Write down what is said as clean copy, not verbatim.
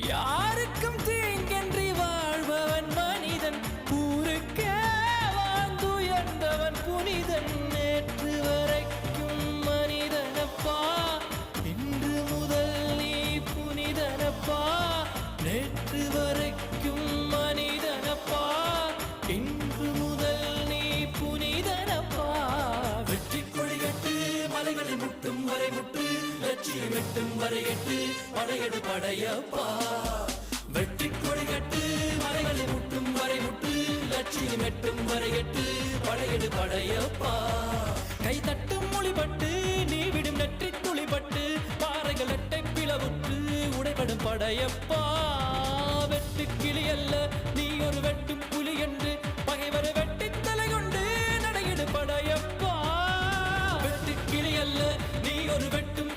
யாருக்கும் தீங்கன்றி வாழ்பவன் மனிதன், ஊருக்கே வாழ்ந்துயர்ந்தவன் புனிதன். நேற்று வரைக்கும் மனிதனப்பா, இன்று முதல் நீ புனிதனப்பா. நேற்று வரைக்கும் மனிதனப்பா, இன்று முதல் நீ புனிதனப்பா. வெற்றி கொடிகட்டு மலைகளை முட்டும் வரை முட்டு, லட்சியம் எட்டும் வரை எட்டு, படையெடு படையப்பா. வெற்றி கொடிகட்டு மலைகளை முட்டும் வரை முட்டு, லட்சியம் எட்டும் வரை எட்டு, படையெடு படையப்பா. கை தட்டும் மொழிபட்டு நீ விடும் நெற்றி துளிபட்டு, பாறைகள் எட்டை பிளவுற்று உடைபடும் படையப்பா. வெட்டு கிளி அல்ல நீ ஒரு வெட்டும் புலி என்று, பகைவரை வெட்டி தலை கொண்டு நடையிடு படையப்பா. வெட்டு கிளி அல்ல நீ ஒரு வெட்டும்